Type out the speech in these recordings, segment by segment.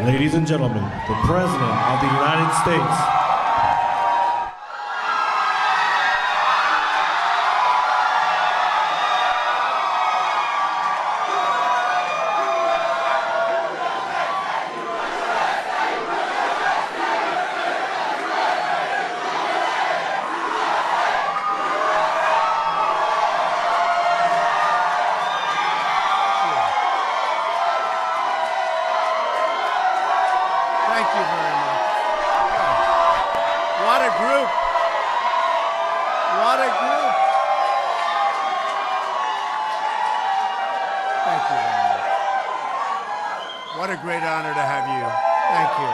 Ladies and gentlemen, the President of the United States. Thank you very much. What a group. What a group. Thank you very much. What a great honor to have you. Thank you.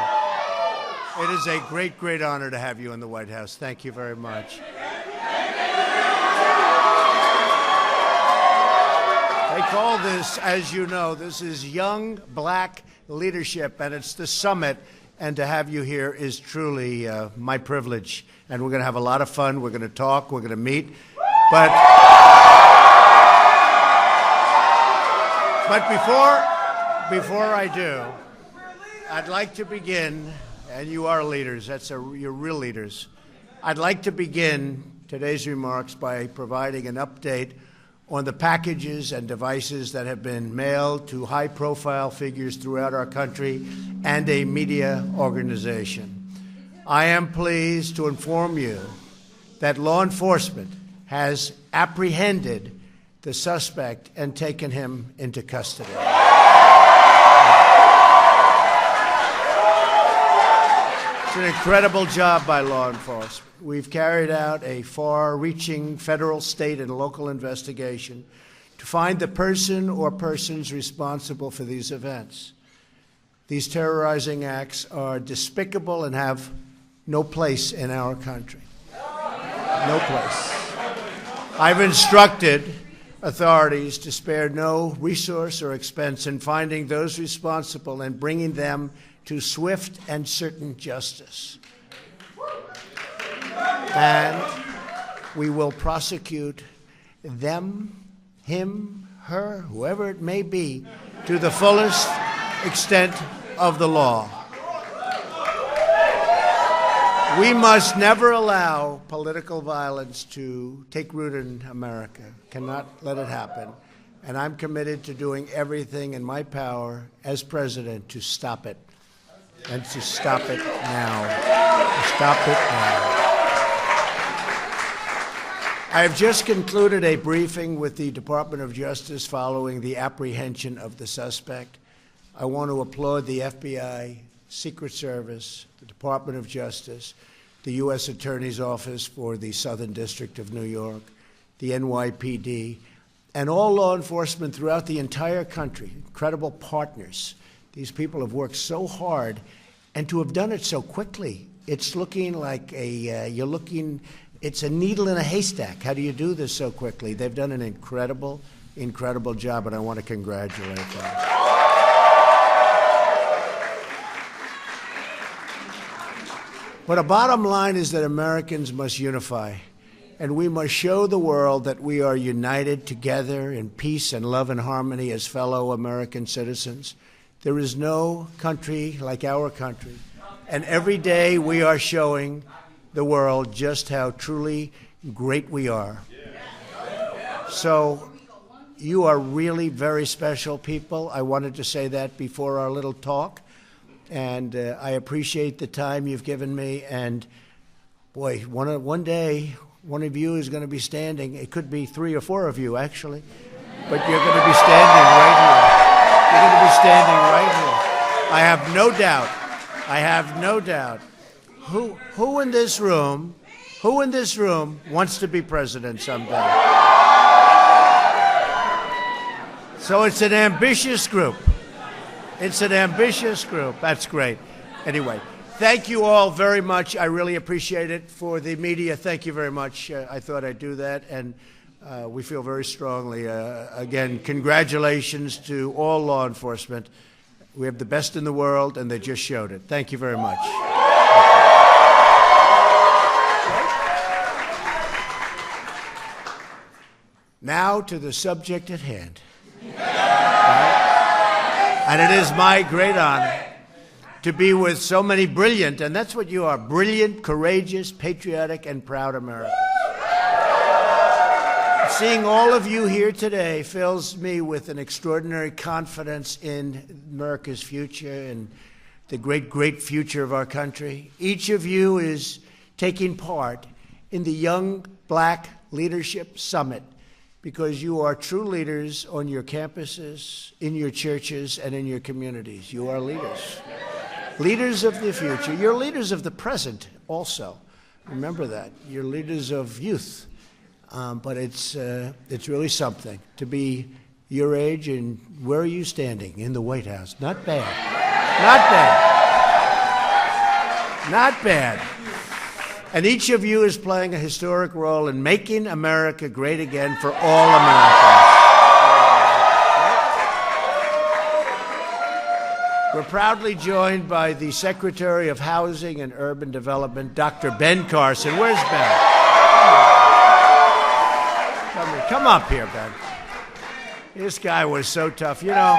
It is a great, great honor to have you in the White House. Thank you very much. They call this, as you know, this is Young Black Leadership, and it's the summit. And to have you here is truly my privilege. And we're going to have a lot of fun. We're going to talk. We're going to meet. But before I do, I'd like to begin, and you are leaders. You're real leaders. I'd like to begin today's remarks by providing an update on the packages and devices that have been mailed to high-profile figures throughout our country and a media organization. I am pleased to inform you that law enforcement has apprehended the suspect and taken him into custody. It's an incredible job by law enforcement. We've carried out a far-reaching federal, state, and local investigation to find the person or persons responsible for these events. These terrorizing acts are despicable and have no place in our country. No place. I've instructed authorities to spare no resource or expense in finding those responsible and bringing them to swift and certain justice. And we will prosecute them, him, her, whoever it may be, to the fullest extent of the law. We must never allow political violence to take root in America. Cannot let it happen. And I'm committed to doing everything in my power as president to stop it. And to stop it now. To stop it now. I have just concluded a briefing with the Department of Justice following the apprehension of the suspect. I want to applaud the FBI, Secret Service, the Department of Justice, the U.S. Attorney's Office for the Southern District of New York, the NYPD, and all law enforcement throughout the entire country, incredible partners. These people have worked so hard, and to have done it so quickly, it's looking like it's a needle in a haystack. How do you do this so quickly? They've done an incredible, incredible job, and I want to congratulate them. But a bottom line is that Americans must unify, and we must show the world that we are united together in peace and love and harmony as fellow American citizens. There is no country like our country, and every day we are showing the world just how truly great we are. So you are really very special people. I wanted to say that before our little talk. And I appreciate the time you've given me. And boy, one day, one of you is going to be standing. It could be 3 or 4 of you, actually. But you're going to be standing right here. You're going to be standing right here. I have no doubt. I have no doubt. Who in this room wants to be president someday? So it's an ambitious group. It's an ambitious group. That's great. Anyway, thank you all very much. I really appreciate it. For the media, thank you very much. I thought I'd do that, and we feel very strongly. Again, congratulations to all law enforcement. We have the best in the world, and they just showed it. Thank you very much. Now to the subject at hand. And it is my great honor to be with so many brilliant, and that's what you are, brilliant, courageous, patriotic, and proud Americans. Seeing all of you here today fills me with an extraordinary confidence in America's future and the great, great future of our country. Each of you is taking part in the Young Black Leadership Summit because you are true leaders on your campuses, in your churches, and in your communities. You are leaders. Leaders of the future. You're leaders of the present also. Remember that. You're leaders of youth. But it's really something to be your age, and where are you standing? In the White House. Not bad. Not bad. Not bad. And each of you is playing a historic role in making America great again for all Americans. We're proudly joined by the Secretary of Housing and Urban Development, Dr. Ben Carson. Where's Ben? Come up here, Ben. This guy was so tough. You know,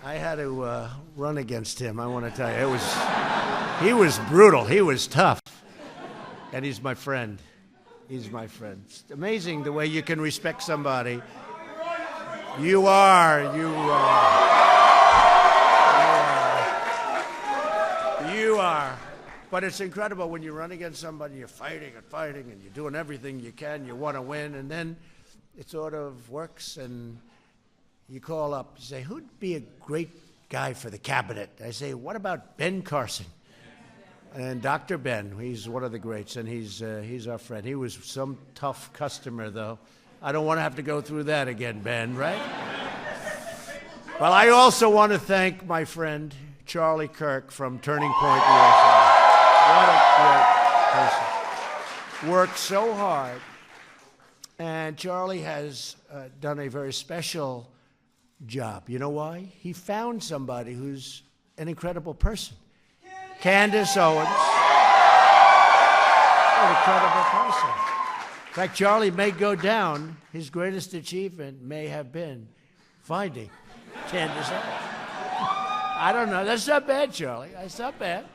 I had to run against him, I want to tell you. He was brutal. He was tough. And he's my friend. He's my friend. It's amazing the way you can respect somebody. You are. But it's incredible when you run against somebody, you're fighting and fighting, and you're doing everything you can, you want to win, and then it sort of works, and you call up, you say, who'd be a great guy for the cabinet? I say, what about Ben Carson? And Dr. Ben, he's one of the greats, and he's our friend. He was some tough customer, though. I don't want to have to go through that again, Ben, right? Well, I also want to thank my friend, Charlie Kirk from Turning Point USA. What a great person. Worked so hard. And Charlie has done a very special job. You know why? He found somebody who's an incredible person. Candace Owens. An incredible person. In fact, Charlie may go down. His greatest achievement may have been finding Candace Owens. I don't know. That's not bad, Charlie. That's not bad.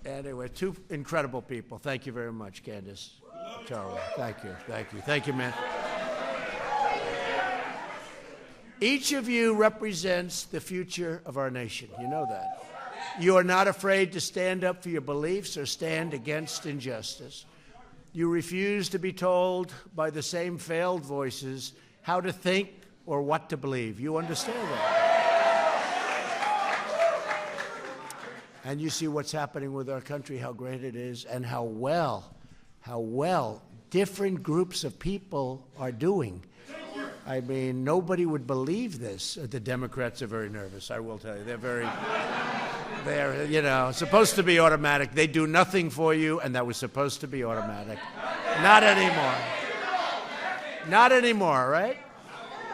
Anyway, two incredible people. Thank you very much, Candace. Charlie. Thank you. Thank you. Thank you, man. Each of you represents the future of our nation. You know that. You are not afraid to stand up for your beliefs or stand against injustice. You refuse to be told by the same failed voices how to think or what to believe. You understand that. And you see what's happening with our country, how great it is, and how well different groups of people are doing. I mean, nobody would believe this. The Democrats are very nervous, I will tell you. They're, you know, supposed to be automatic. They do nothing for you, and that was supposed to be automatic. Not anymore. Not anymore, right?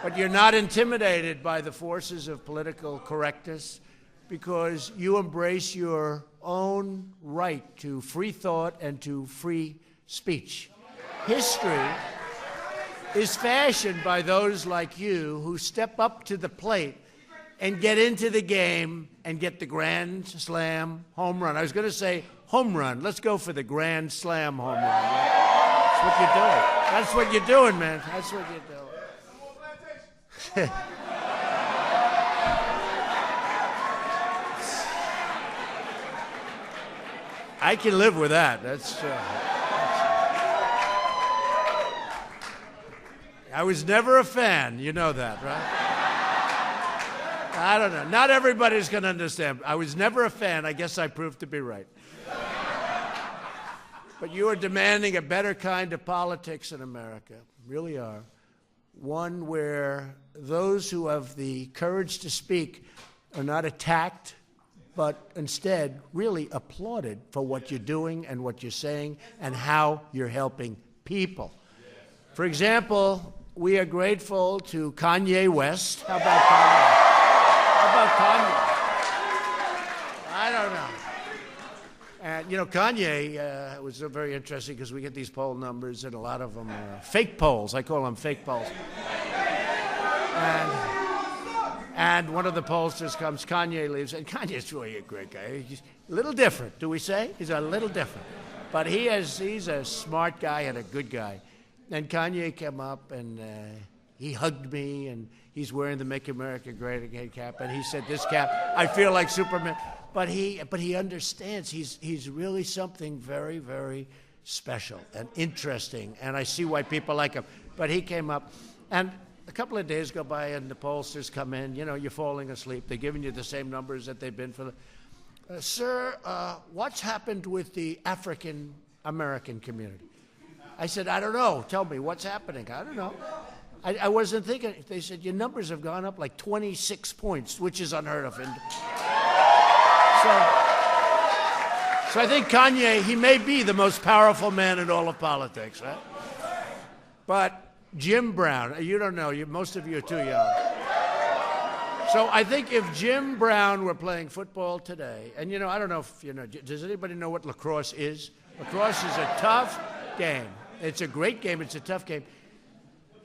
But you're not intimidated by the forces of political correctness, because you embrace your own right to free thought and to free speech. History is fashioned by those like you who step up to the plate and get into the game and get the grand slam home run. I was going to say home run. Let's go for the grand slam home run. Right? That's what you're doing. That's what you're doing, man. That's what you're doing. I can live with that. I was never a fan. You know that, right? I don't know. Not everybody's going to understand. I was never a fan. I guess I proved to be right. But you are demanding a better kind of politics in America. Really are. One where those who have the courage to speak are not attacked, but instead really applauded for what you're doing and what you're saying and how you're helping people. For example, we are grateful to Kanye West. How about Kanye? How about Kanye? I don't know. And, you know, Kanye was very interesting because we get these poll numbers, and a lot of them are fake polls. I call them fake polls. And one of the pollsters comes, Kanye leaves, and Kanye's really a great guy. He's a little different, do we say? He's a little different. But he's a smart guy and a good guy. And Kanye came up, and he hugged me, and he's wearing the Make America Great Again cap, and he said, this cap, I feel like Superman. But he understands he's really something very, very special and interesting, and I see why people like him. But he came up, and a couple of days go by, and the pollsters come in. You know, you're falling asleep. They're giving you the same numbers that they've been for the... Sir, what's happened with the African-American community? I said, I don't know. Tell me, what's happening? I don't know. I wasn't thinking. They said, your numbers have gone up like 26 points, which is unheard of. And so I think Kanye, he may be the most powerful man in all of politics, right? But Jim Brown, you don't know, most of you are too young. So I think if Jim Brown were playing football today, and you know, I don't know if you know, does anybody know what lacrosse is? Lacrosse is a tough game. It's a great game, it's a tough game.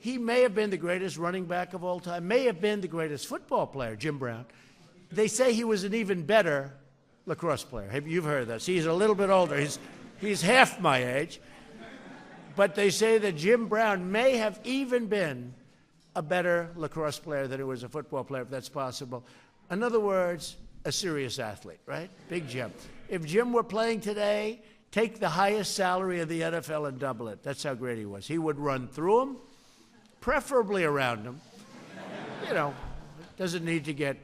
He may have been the greatest running back of all time, may have been the greatest football player, Jim Brown. They say he was an even better lacrosse player. You've heard that. He's a little bit older. He's half my age. But they say that Jim Brown may have even been a better lacrosse player than he was a football player, if that's possible. In other words, a serious athlete, right? Big Jim. If Jim were playing today, take the highest salary of the NFL and double it. That's how great he was. He would run through them, preferably around them. You know, doesn't need to get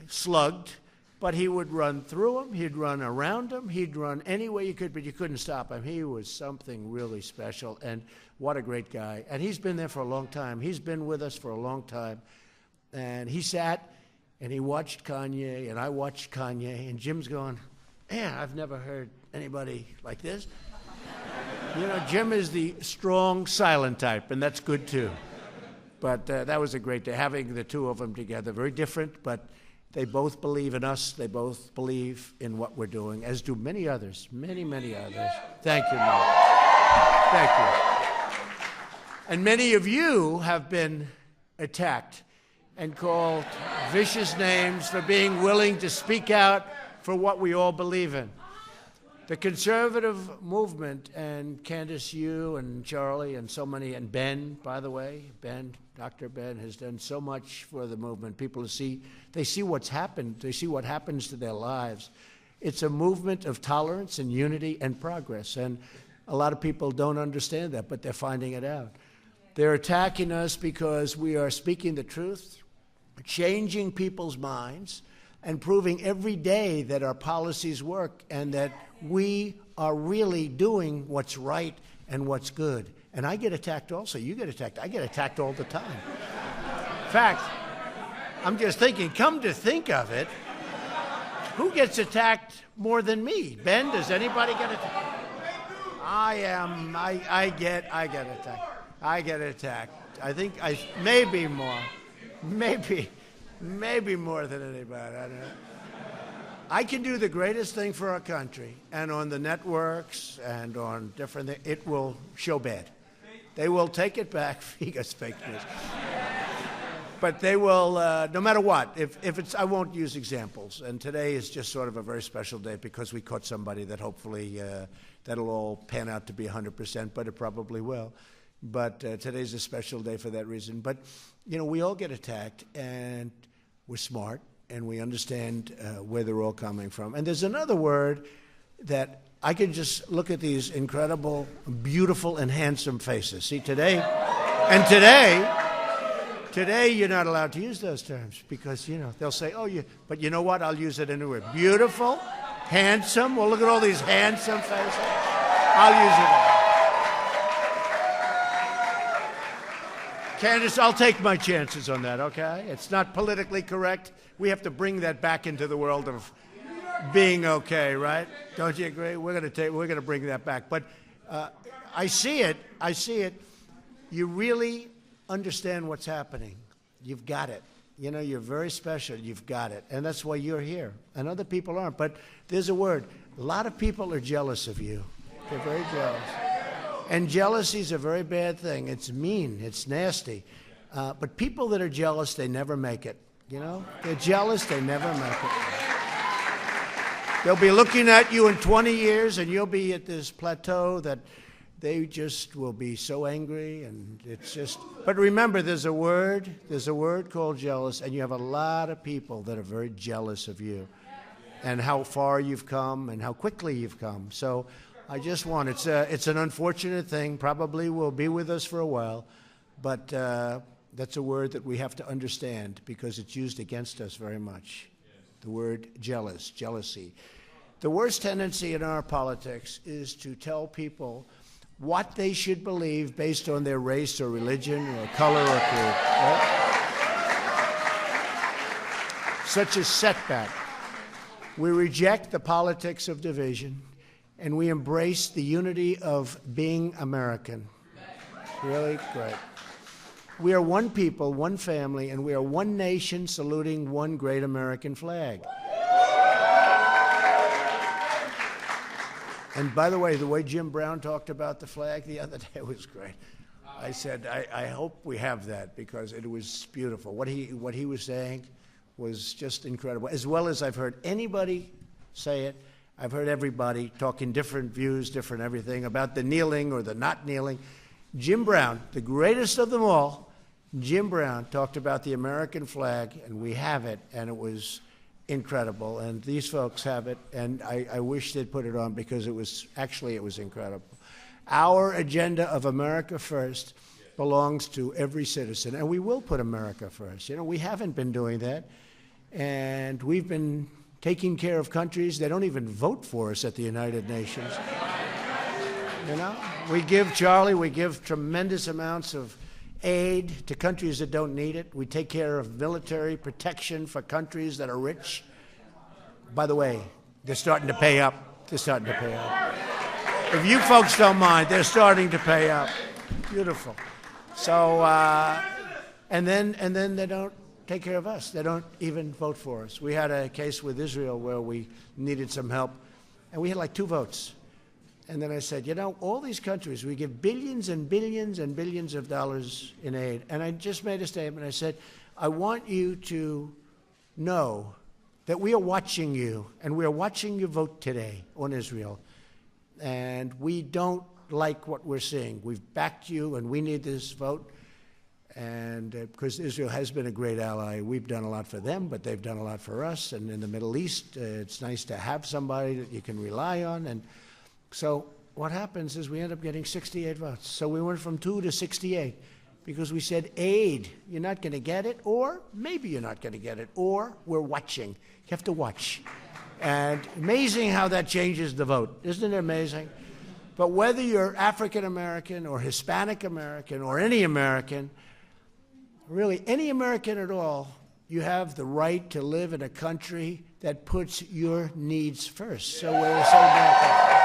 slugged. But he would run through them, he'd run around them, he'd run any way you could, but you couldn't stop him. He was something really special, and what a great guy. And he's been there for a long time. He's been with us for a long time. And he sat, and he watched Kanye, and I watched Kanye, and Jim's going, man, I've never heard anybody like this. You know, Jim is the strong, silent type, and that's good, too. But that was a great day, having the two of them together. Very different, but they both believe in us. They both believe in what we're doing, as do many others, many, many others. Thank you, Mark. Thank you. And many of you have been attacked and called vicious names for being willing to speak out for what we all believe in. The conservative movement, and Candace, you and Charlie and so many, and Ben, by the way, Ben, Dr. Ben has done so much for the movement. People see what's happened. They see what happens to their lives. It's a movement of tolerance and unity and progress, and a lot of people don't understand that, but they're finding it out. They're attacking us because we are speaking the truth, changing people's minds, and proving every day that our policies work and that we are really doing what's right and what's good. And I get attacked also. You get attacked. I get attacked all the time. In fact, I'm just thinking, come to think of it, who gets attacked more than me? Ben, does anybody get attacked? I get attacked. I get attacked. I think maybe more. Maybe more than anybody. I don't know. I can do the greatest thing for our country, and on the networks and on different things, it will show bad. They will take it back. He gets fake news. But they will, no matter what, if it's, I won't use examples. And today is just sort of a very special day because we caught somebody that hopefully that'll all pan out to be 100%, but it probably will. But today's a special day for that reason. But, you know, we all get attacked, and we're smart, and we understand where they're all coming from. And there's another word that I can just look at these incredible, beautiful, and handsome faces. See, today you're not allowed to use those terms because, you know, they'll say, but you know what? I'll use it anyway. Beautiful, handsome. Well, look at all these handsome faces. I'll use it. Candace, I'll take my chances on that, okay? It's not politically correct. We have to bring that back into the world of being okay, right? Don't you agree? We're going to bring that back. But I see it. You really understand what's happening. You've got it. You know, you're very special. You've got it. And that's why you're here. And other people aren't. But there's a word. A lot of people are jealous of you. They're very jealous. And jealousy is a very bad thing. It's mean. It's nasty. But people that are jealous, they never make it. You know, they're jealous, they never make it. They'll be looking at you in 20 years, and you'll be at this plateau that they just will be so angry, and it's just. But remember, there's a word called jealous, and you have a lot of people that are very jealous of you, and how far you've come, and how quickly you've come. So, I just want it's an unfortunate thing. Probably will be with us for a while, but that's a word that we have to understand because it's used against us very much. The word jealous, jealousy. The worst tendency in our politics is to tell people what they should believe based on their race or religion or color or creed. Right? Such a setback. We reject the politics of division, and we embrace the unity of being American. It's really great. We are one people, one family, and we are one nation saluting one great American flag. And by the way Jim Brown talked about the flag the other day was great. I said, I hope we have that because it was beautiful. What he was saying was just incredible. As well as I've heard anybody say it, I've heard everybody talking different views, different everything about the kneeling or the not kneeling. Jim Brown, the greatest of them all, Jim Brown talked about the American flag, and we have it, and it was incredible. And these folks have it, and I wish they'd put it on because it was incredible. Our agenda of America First belongs to every citizen, and we will put America first. You know, we haven't been doing that, and we've been taking care of countries that don't even vote for us at the United Nations. You know, we give tremendous amounts of aid to countries that don't need it. We take care of military protection for countries that are rich. By the way, they're starting to pay up. They're starting to pay up. If you folks don't mind, they're starting to pay up. Beautiful. So, and then they don't take care of us. They don't even vote for us. We had a case with Israel where we needed some help, and we had like 2 votes. And then I said, you know, all these countries, we give billions and billions and billions of dollars in aid. And I just made a statement. I said, I want you to know that we are watching you, and we are watching you vote today on Israel. And we don't like what we're seeing. We've backed you, and we need this vote. And because Israel has been a great ally, we've done a lot for them, but they've done a lot for us. And in the Middle East, it's nice to have somebody that you can rely on. And so what happens is we end up getting 68 votes. So we went from 2 to 68 because we said aid, you're not going to get it, or maybe you're not going to get it, or we're watching. You have to watch. And amazing how that changes the vote. Isn't it amazing? But whether you're African American or Hispanic American or any American, really any American at all, you have the right to live in a country that puts your needs first. So we're so thankful.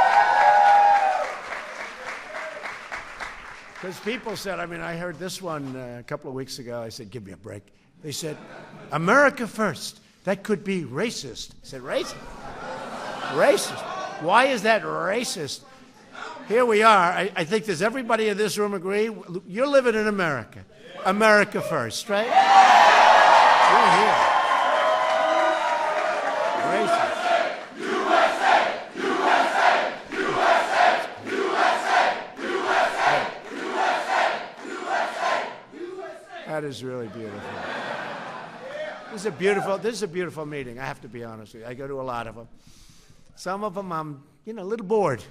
Because people said, I mean, I heard this one a couple of weeks ago. I said, give me a break. They said, America first. That could be racist. I said, racist? Racist. Why is that racist? Here we are. I think does everybody in this room agree? You're living in America. America first, right? You're here. Racist. That is really beautiful. This is a beautiful meeting. I have to be honest with you. I go to a lot of them. Some of them I'm, a little bored.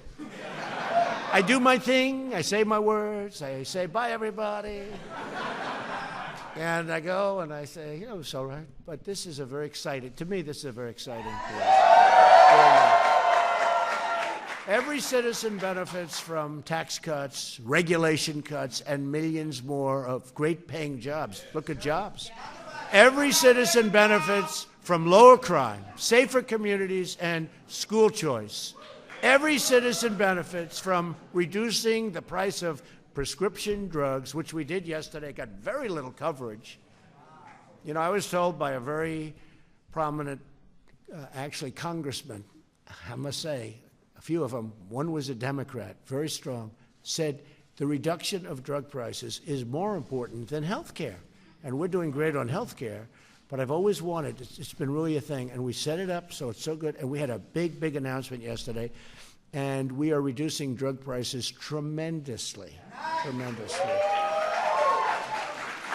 I do my thing. I say my words. I say bye, everybody. And I go and I say, it's all right. But this is to me, this is a very exciting place. Every citizen benefits from tax cuts, regulation cuts, and millions more of great paying jobs. Look at jobs. Every citizen benefits from lower crime, safer communities, and school choice. Every citizen benefits from reducing the price of prescription drugs, which we did yesterday, got very little coverage. I was told by a very prominent, congressman, I must say, a few of them, one was a Democrat, very strong, said, the reduction of drug prices is more important than health care. And we're doing great on health care, but I've always wanted, it's been really a thing, and we set it up so it's so good, and we had a big, big announcement yesterday, and we are reducing drug prices tremendously, tremendously.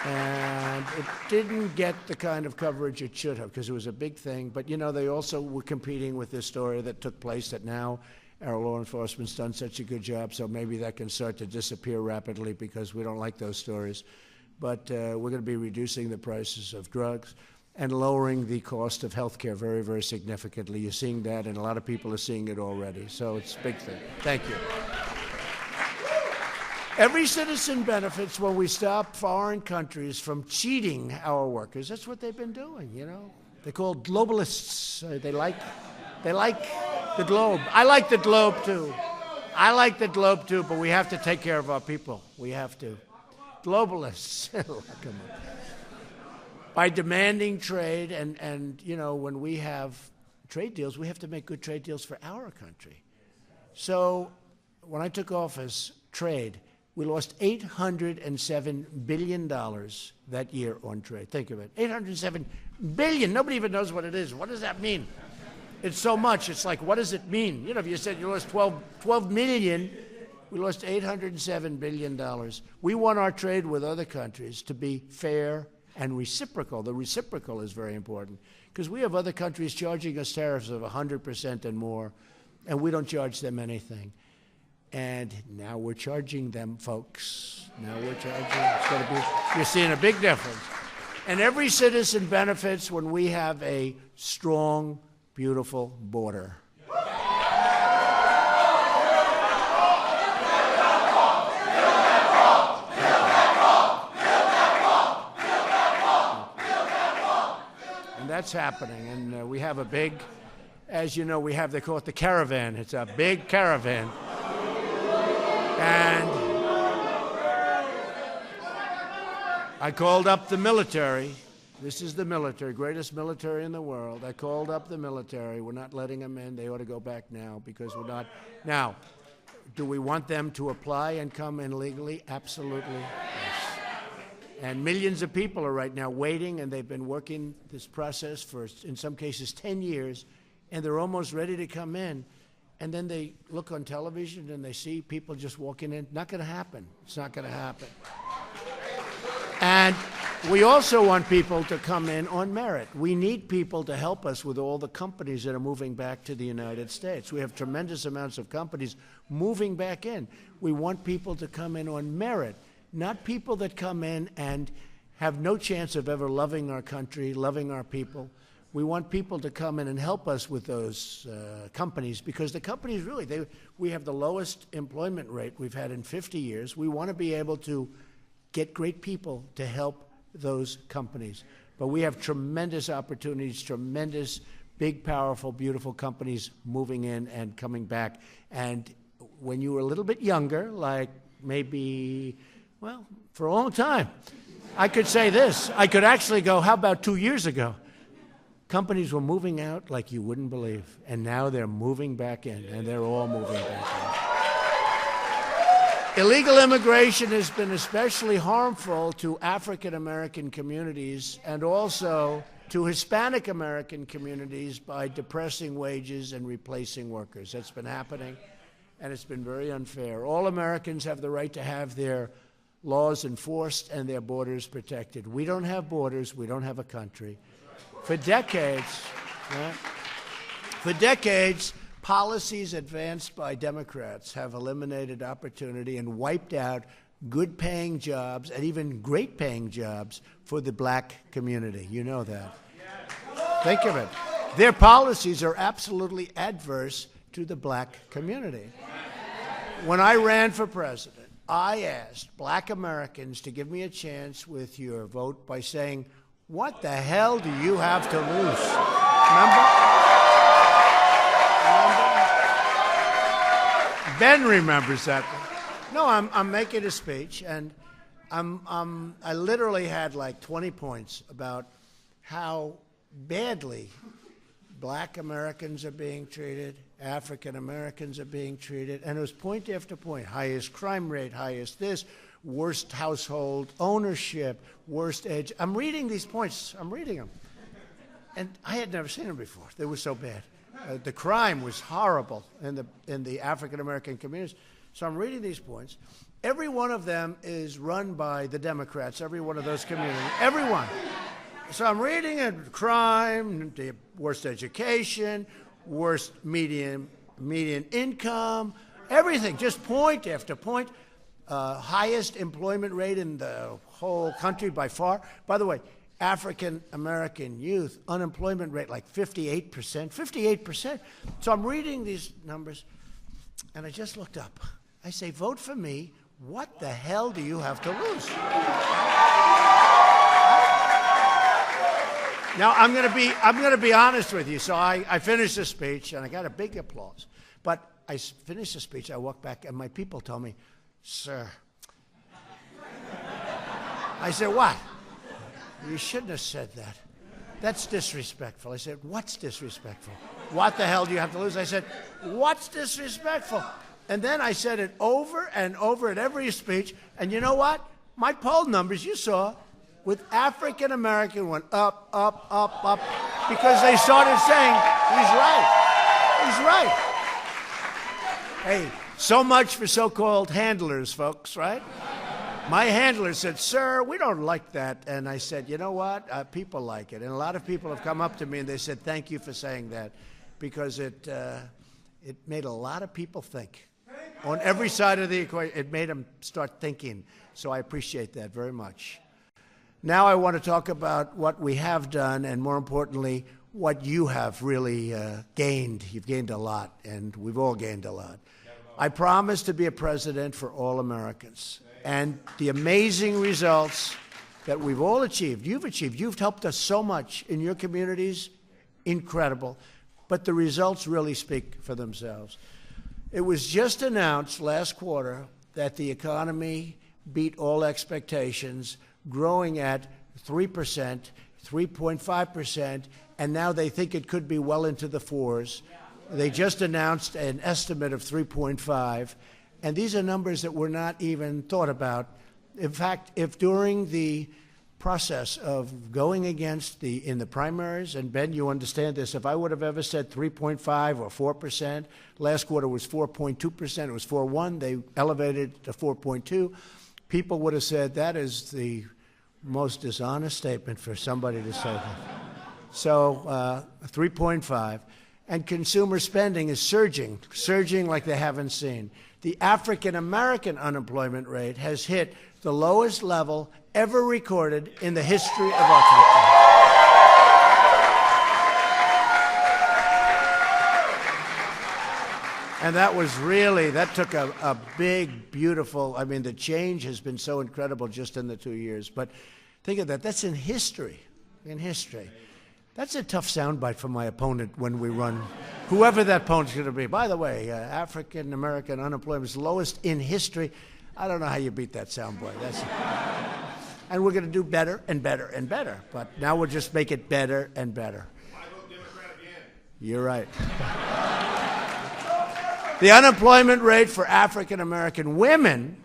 And it didn't get the kind of coverage it should have, because it was a big thing, but you know, they also were competing with this story that took place that now our law enforcement's done such a good job, so maybe that can start to disappear rapidly because we don't like those stories. But we're going to be reducing the prices of drugs and lowering the cost of health care very, very significantly. You're seeing that, and a lot of people are seeing it already. So it's a big thing. Thank you. Every citizen benefits when we stop foreign countries from cheating our workers. That's what they've been doing, you know. They're called globalists. They like the globe. I like the globe, too. I like the globe, too, but we have to take care of our people. We have to. Globalists. Come on. By demanding trade, and you know, when we have trade deals, we have to make good trade deals for our country. So when I took office, trade, we lost $807 billion that year on trade. Think of it. $807 billion. Nobody even knows what it is. What does that mean? It's so much. It's like, what does it mean? You know, if you said you lost 12 million, we lost $807 billion. We want our trade with other countries to be fair and reciprocal. The reciprocal is very important because we have other countries charging us tariffs of 100% and more, and we don't charge them anything. And now we're charging them, folks. Now we're charging. It's going to be, you're seeing a big difference. And every citizen benefits when we have a strong, beautiful border. And that's happening. And we have a big, as you know, we have, they call it the caravan. It's a big caravan. And I called up the military. This is the military, greatest military in the world. I called up the military. We're not letting them in. They ought to go back now because we're not. Now, do we want them to apply and come in legally? Absolutely, yes. And millions of people are right now waiting, and they've been working this process for, in some cases, 10 years, and they're almost ready to come in. And then they look on television and they see people just walking in. Not going to happen. It's not going to happen. And we also want people to come in on merit. We need people to help us with all the companies that are moving back to the United States. We have tremendous amounts of companies moving back in. We want people to come in on merit, not people that come in and have no chance of ever loving our country, loving our people. We want people to come in and help us with those companies because the companies really, we have the lowest employment rate we've had in 50 years. We want to be able to get great people to help those companies. But we have tremendous opportunities, tremendous, big, powerful, beautiful companies moving in and coming back. And when you were a little bit younger, like maybe, well, for a long time, I could say this. I could actually go, how about 2 years ago? Companies were moving out like you wouldn't believe, and now they're moving back in, and they're all moving back in. Illegal immigration has been especially harmful to African American communities and also to Hispanic American communities by depressing wages and replacing workers. That's been happening, and it's been very unfair. All Americans have the right to have their laws enforced and their borders protected. We don't have borders. We don't have a country. For decades, policies advanced by Democrats have eliminated opportunity and wiped out good-paying jobs and even great-paying jobs for the black community. You know that. Think of it. Their policies are absolutely adverse to the black community. When I ran for president, I asked black Americans to give me a chance with your vote by saying, what the hell do you have to lose? Remember? Ben remembers that. No, I'm making a speech, and I literally had like 20 points about how badly black Americans are being treated African Americans are being treated, and it was point after point, highest crime rate, highest this, worst household ownership, worst age. I'm reading these points, I'm reading them. And I had never seen them before. They were so bad. The crime was horrible in the African American communities. So I'm reading these points. Every one of them is run by the Democrats, every one of those communities, every one. So I'm reading it, crime, the worst education, worst median income, everything, just point after point. Highest employment rate in the whole country by far. By the way, African American youth, unemployment rate like 58%, 58%. So I'm reading these numbers, and I just looked up. I say, vote for me. What the hell do you have to lose? Now, I'm going to be honest with you. So I finished the speech, and I got a big applause. But I finished the speech, I walked back, and my people told me, sir. I said, what? You shouldn't have said that. That's disrespectful. I said, what's disrespectful? What the hell do you have to lose? I said, what's disrespectful? And then I said it over and over at every speech. And you know what? My poll numbers, you saw, with African American went up, up, up, up, because they started saying, he's right. He's right. Hey, so much for so-called handlers, folks, right? My handler said, sir, we don't like that. And I said, you know what? People like it. And a lot of people have come up to me and they said, thank you for saying that, because it made a lot of people think. On every side of the equation, it made them start thinking. So I appreciate that very much. Now I want to talk about what we have done, and more importantly, what you have really gained. You've gained a lot, and we've all gained a lot. I promise to be a president for all Americans. And the amazing results that we've all achieved, you've helped us so much in your communities, incredible. But the results really speak for themselves. It was just announced last quarter that the economy beat all expectations, growing at 3%, 3.5%, and now they think it could be well into the 4s. They just announced an estimate of 3.5, and these are numbers that were not even thought about. In fact, if during the process of going against in the primaries, and Ben, you understand this, if I would have ever said 3.5 or 4%, last quarter was 4.2%, it was 4.1, they elevated it to 4.2, people would have said that is the most dishonest statement for somebody to say that. So 3.5. And consumer spending is surging like they haven't seen. The African American unemployment rate has hit the lowest level ever recorded in the history of our country. And that took a big, beautiful, I mean, the change has been so incredible just in the 2 years. But think of that, that's in history, That's a tough soundbite for my opponent when we run, whoever that opponent's going to be. By the way, African American unemployment is lowest in history. I don't know how you beat that soundbite. And we're going to do better and better and better. But now we'll just make it better and better. I vote Democrat again. You're right. The unemployment rate for African American women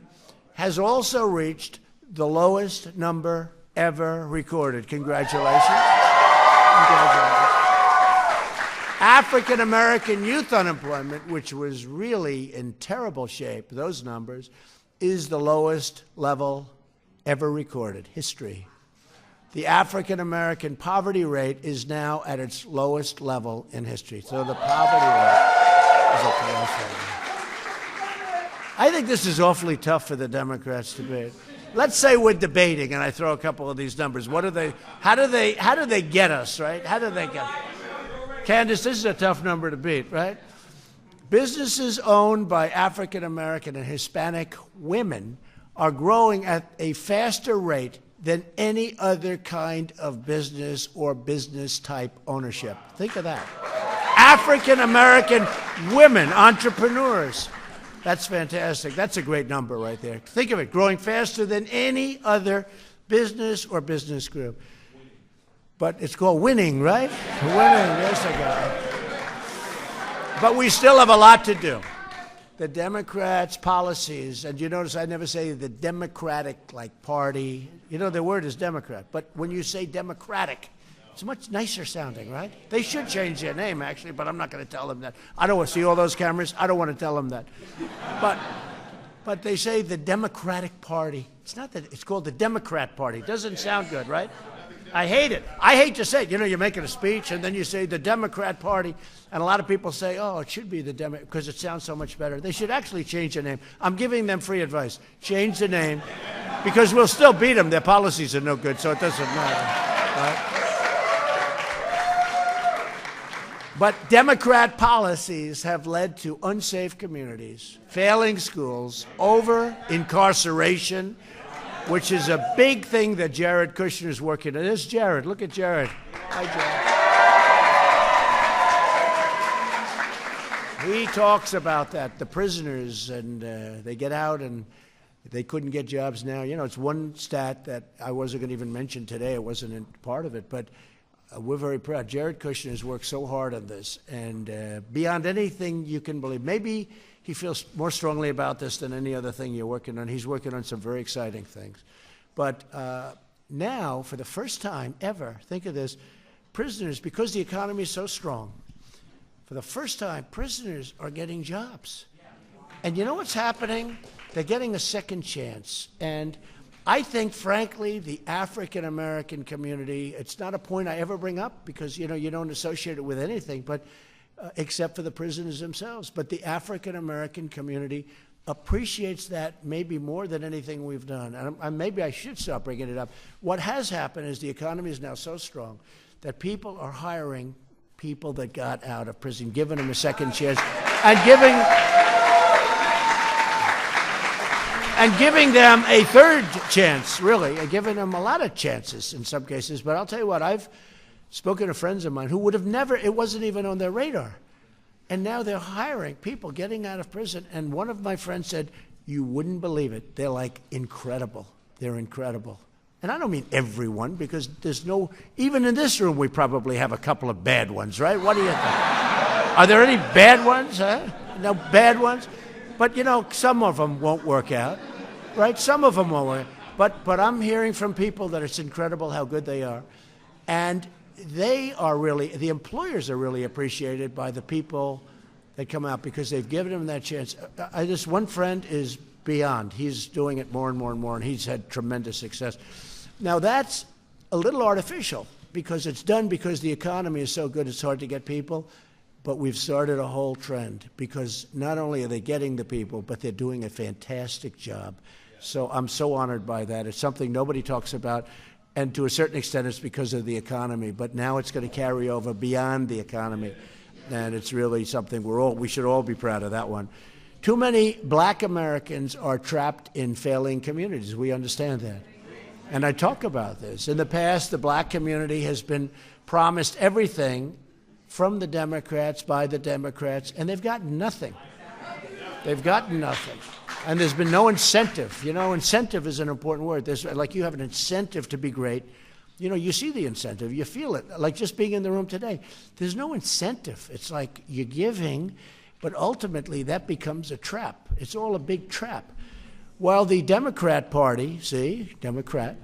has also reached the lowest number ever recorded. Congratulations. African American youth unemployment, which was really in terrible shape, those numbers, is the lowest level ever recorded, history. The African American poverty rate is now at its lowest level in history. So the poverty rate is at the lowest level. I think this is awfully tough for the Democrats to debate. Let's say we're debating and I throw a couple of these numbers. How do they get us, right? How do they get us? Candace, this is a tough number to beat, right? Businesses owned by African American and Hispanic women are growing at a faster rate than any other kind of business or business type ownership. Think of that. African American women, entrepreneurs. That's fantastic. That's a great number right there. Think of it, growing faster than any other business or business group. But it's called winning, right? Winning, yes, I got it. But we still have a lot to do. The Democrats' policies, and you notice I never say the Democratic party. You know, the word is Democrat, but when you say Democratic, it's much nicer sounding, right? They should change their name, actually, but I'm not going to tell them that. I don't want to see all those cameras. I don't want to tell them that. But they say the Democratic Party. It's not that. It's called the Democrat Party. It doesn't sound good, right? I hate it. I hate to say it. You know, you're making a speech, and then you say the Democrat Party, and a lot of people say, oh, it should be the Democrat, because it sounds so much better. They should actually change the name. I'm giving them free advice. Change the name, because we'll still beat them. Their policies are no good, so it doesn't matter, right? But Democrat policies have led to unsafe communities, failing schools, over-incarceration, which is a big thing that Jared Kushner is working on. There's Jared. Look at Jared. Hi, Jared. He talks about that, the prisoners, and they get out and they couldn't get jobs now. You know, it's one stat that I wasn't going to even mention today. It wasn't part of it, but we're very proud. Jared Kushner has worked so hard on this, and beyond anything you can believe. Maybe he feels more strongly about this than any other thing you're working on. He's working on some very exciting things. But now, for the first time ever, think of this, prisoners, because the economy is so strong, for the first time, prisoners are getting jobs. And you know what's happening? They're getting a second chance. And I think, frankly, the African-American community, it's not a point I ever bring up because, you know, you don't associate it with anything, but except for the prisoners themselves. But the African-American community appreciates that maybe more than anything we've done. And maybe I should stop bringing it up. What has happened is the economy is now so strong that people are hiring people that got out of prison, giving them a second chance, and giving them a third chance, really, and giving them a lot of chances in some cases. But I'll tell you what, I've spoken to friends of mine who would have never, it wasn't even on their radar. And now they're hiring people getting out of prison. And one of my friends said, you wouldn't believe it. They're like incredible. They're incredible. And I don't mean everyone, because there's no, even in this room, we probably have a couple of bad ones, right? What do you think? Are there any bad ones, huh? No bad ones? But, you know, some of them won't work out, right? Some of them won't work. But I'm hearing from people that it's incredible how good they are. And they are really, the employers are really appreciated by the people that come out because they've given them that chance. This one friend is beyond. He's doing it more and more and more, and he's had tremendous success. Now, that's a little artificial because it's done because the economy is so good it's hard to get people. But we've started a whole trend because not only are they getting the people, but they're doing a fantastic job. So I'm so honored by that. It's something nobody talks about. And to a certain extent, it's because of the economy. But now it's going to carry over beyond the economy. And it's really something we should all be proud of that one. Too many black Americans are trapped in failing communities. We understand that. And I talk about this. In the past, the black community has been promised everything from the Democrats, by the Democrats, and they've gotten nothing. They've gotten nothing. And there's been no incentive. You know, incentive is an important word. There's, like, you have an incentive to be great. You know, you see the incentive. You feel it. Like just being in the room today. There's no incentive. It's like you're giving, but ultimately that becomes a trap. It's all a big trap. While the Democrat Party, see, Democrat,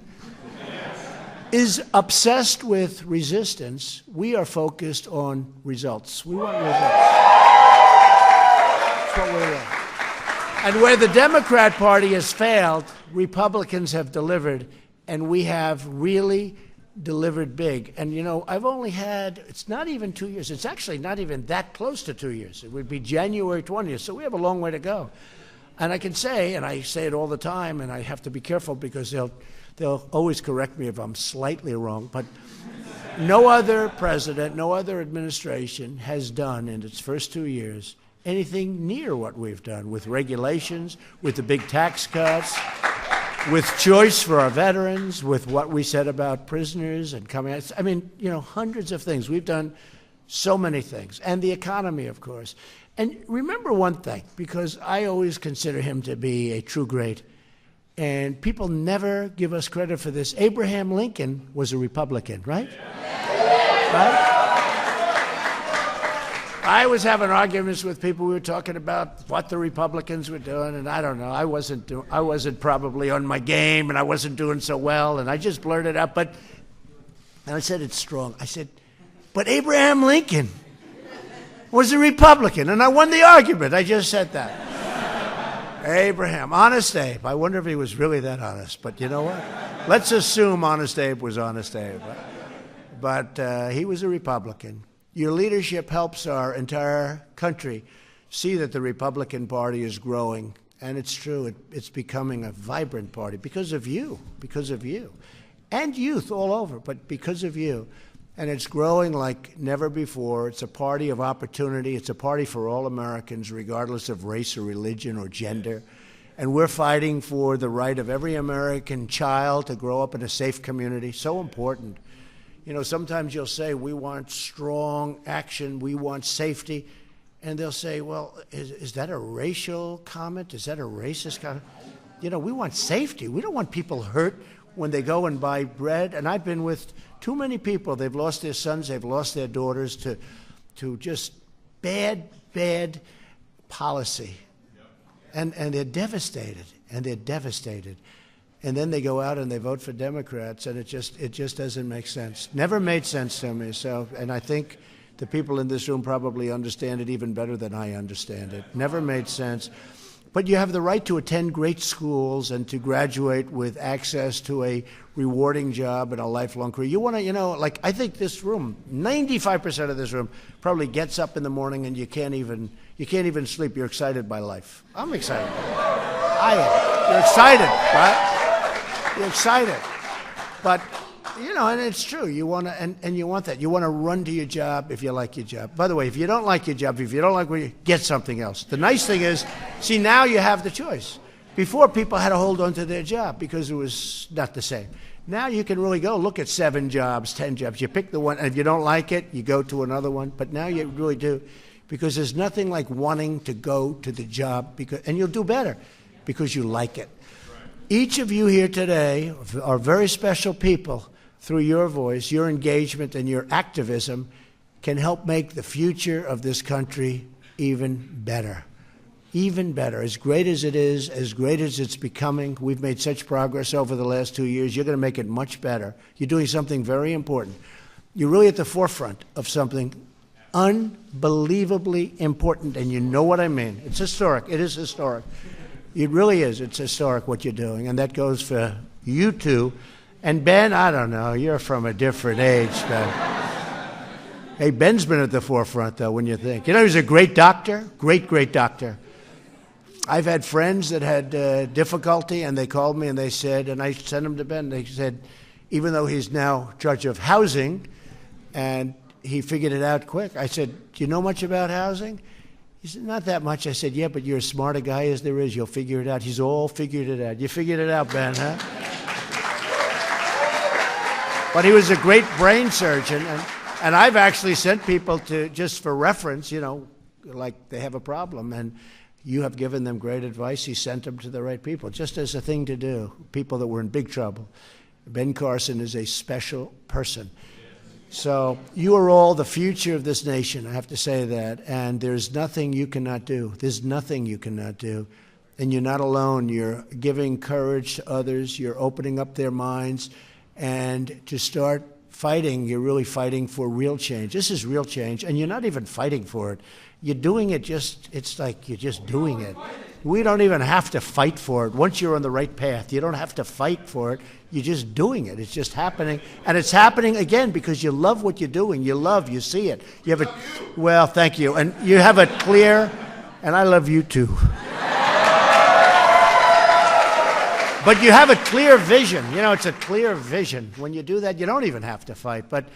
is obsessed with resistance, we are focused on results. We want results. That's what we want. And where the Democrat Party has failed, Republicans have delivered, and we have really delivered big. And, you know, I've only had, it's not even 2 years. It's actually not even that close to 2 years. It would be January 20th, so we have a long way to go. And I can say, and I say it all the time, and I have to be careful because they'll always correct me if I'm slightly wrong, but no other president, no other administration has done in its first 2 years anything near what we've done with regulations, with the big tax cuts, with choice for our veterans, with what we said about prisoners and coming out. I mean, you know, hundreds of things. We've done so many things. And the economy, of course. And remember one thing, because I always consider him to be a true great. And people never give us credit for this. Abraham Lincoln was a Republican, right? Right? I was having arguments with people. We were talking about what the Republicans were doing, and I don't know. I wasn't probably on my game, and I wasn't doing so well, and I just blurted out. And I said it's strong. I said, but Abraham Lincoln was a Republican, and I won the argument. I just said that. Abraham, Honest Abe. I wonder if he was really that honest, but you know what? Let's assume Honest Abe was Honest Abe. But he was a Republican. Your leadership helps our entire country see that the Republican Party is growing, and it's true. It's becoming a vibrant party because of you, and youth all over, but because of you. And it's growing like never before. It's a party of opportunity. It's a party for all Americans, regardless of race or religion or gender. And we're fighting for the right of every American child to grow up in a safe community. So important. You know, sometimes you'll say, we want strong action, we want safety. And they'll say, well, is that a racial comment? Is that a racist comment? You know, we want safety. We don't want people hurt when they go and buy bread. And I've been with too many people. They've lost their sons, they've lost their daughters to just bad policy. And they're devastated, And then they go out and they vote for Democrats, and it just doesn't make sense. Never made sense to me. So, and I think the people in this room probably understand it even better than I understand it. Never made sense. But you have the right to attend great schools and to graduate with access to a rewarding job and a lifelong career. You want to, you know, like I think this room, 95% of this room probably gets up in the morning and you can't even sleep. You're excited by life. I'm excited. I am. You're excited, right? You're excited. But, you know, and it's true. You want to, and you want that. You want to run to your job if you like your job. By the way, if you don't like your job, if you don't like what you get something else. The nice thing is, see, now you have the choice. Before, people had to hold on to their job because it was not the same. Now you can really go look at 7 jobs, 10 jobs. You pick the one, and if you don't like it, you go to another one. But now you really do, because there's nothing like wanting to go to the job, and you'll do better because you like it. Each of you here today are very special people. Through your voice, your engagement, and your activism can help make the future of this country even better. Even better. As great as it is, as great as it's becoming, we've made such progress over the last 2 years. You're going to make it much better. You're doing something very important. You're really at the forefront of something unbelievably important, and you know what I mean. It's historic. It is historic. It really is. It's historic what you're doing, and that goes for you two. And Ben, I don't know, you're from a different age, Ben. Hey, Ben's been at the forefront, though, when you think. You know, he's a great doctor, great doctor. I've had friends that had difficulty, and they called me and they said, and I sent them to Ben, they said, even though he's now judge of housing, and he figured it out quick, I said, do you know much about housing? He said, not that much. I said, yeah, but you're as smart a guy as there is. You'll figure it out. He's all figured it out. You figured it out, Ben, huh? But he was a great brain surgeon, and I've actually sent people to, just for reference, you know, like they have a problem, and you have given them great advice. He sent them to the right people, just as a thing to do, people that were in big trouble. Ben Carson is a special person. So you are all the future of this nation, I have to say that, and there's nothing you cannot do. There's nothing you cannot do. And you're not alone. You're giving courage to others. You're opening up their minds. And to start fighting, you're really fighting for real change. This is real change, and you're not even fighting for it. You're doing it it's like you're just doing it. We don't even have to fight for it. Once you're on the right path, you don't have to fight for it. You're just doing it. It's just happening. And it's happening, again, because you love what you're doing. You see it. You have well, thank you. And you have a clear, and I love you too. But you have a clear vision. You know, it's a clear vision. When you do that, you don't even have to fight. But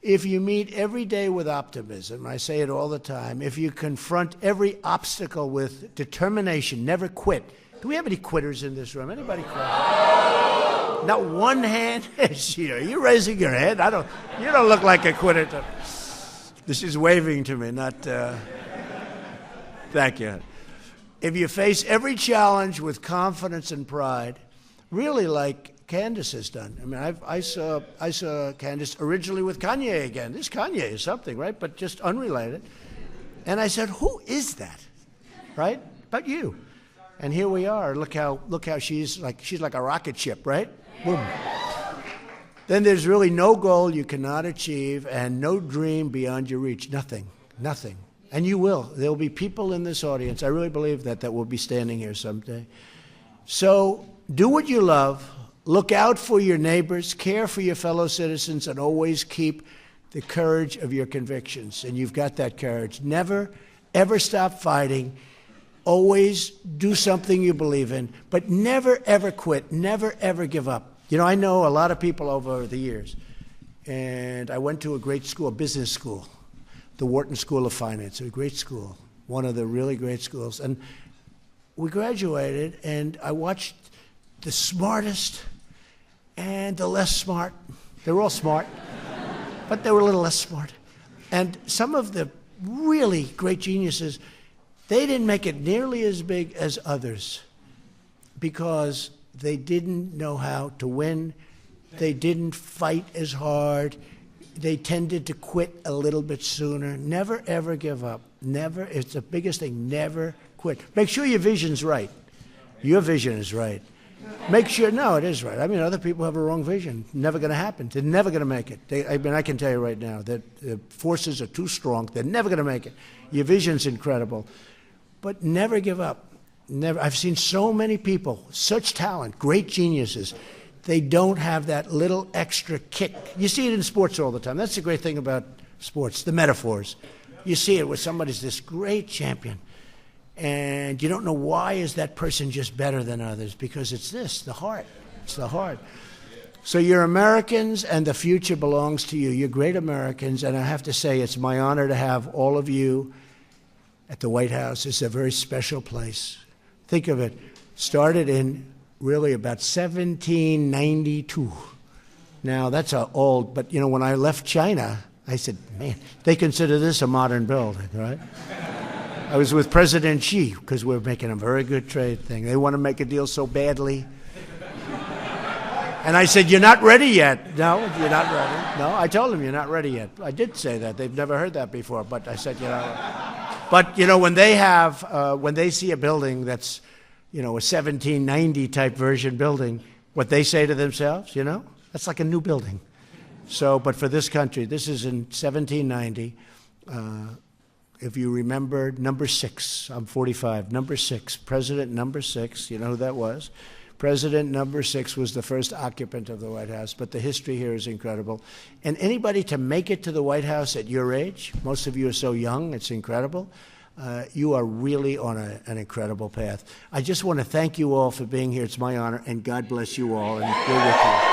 if you meet every day with optimism, I say it all the time, if you confront every obstacle with determination, never quit. Do we have any quitters in this room? Anybody quit? Not one hand. You're raising your head. You don't look like a quitter. This is waving to me, not... Thank you. If you face every challenge with confidence and pride, really like Candace has done. I mean, I saw Candace originally with Kanye again. This Kanye is something, right? But just unrelated. And I said, who is that? Right? But you. And here we are. Look how she's like a rocket ship, right? Boom. Then there's really no goal you cannot achieve and no dream beyond your reach. Nothing. Nothing. And you will. There will be people in this audience, I really believe that will be standing here someday. So do what you love. Look out for your neighbors. Care for your fellow citizens. And always keep the courage of your convictions. And you've got that courage. Never, ever stop fighting. Always do something you believe in. But never, ever quit. Never, ever give up. You know, I know a lot of people over the years. And I went to a great school, a business school. The Wharton School of Finance, a great school, one of the really great schools. And we graduated, and I watched the smartest and the less smart. They were all smart, but they were a little less smart. And some of the really great geniuses, they didn't make it nearly as big as others because they didn't know how to win. They didn't fight as hard. They tended to quit a little bit sooner. Never, ever give up. Never. It's the biggest thing. Never quit. Make sure your vision's right. Your vision is right. Make sure, no, it is right. I mean, other people have a wrong vision. Never going to happen. They're never going to make it. I can tell you right now that the forces are too strong. They're never going to make it. Your vision's incredible. But never give up. Never. I've seen so many people, such talent, great geniuses. They don't have that little extra kick. You see it in sports all the time. That's the great thing about sports, the metaphors. You see it where somebody's this great champion, and you don't know why is that person just better than others, because it's the heart. It's the heart. So you're Americans, and the future belongs to you. You're great Americans, and I have to say it's my honor to have all of you at the White House. It's a very special place. Think of it. Started in really about 1792. Now, that's old, but, you know, when I left China, I said, man, they consider this a modern building, right? I was with President Xi, because we're making a very good trade thing. They want to make a deal so badly. And I said, you're not ready yet. No, you're not ready. No, I told them you're not ready yet. I did say that. They've never heard that before, but I said, you know. But, you know, when they see a building that's, you know, a 1790 type version building, what they say to themselves, you know, that's like a new building. So, but for this country, this is in 1790. If you remember number 6, I'm 45, number 6, President number 6, you know who that was? President number 6 was the first occupant of the White House, but the history here is incredible. And anybody to make it to the White House at your age, most of you are so young, it's incredible. You are really on an incredible path. I just want to thank you all for being here. It's my honor, and God bless you all, and we're with you.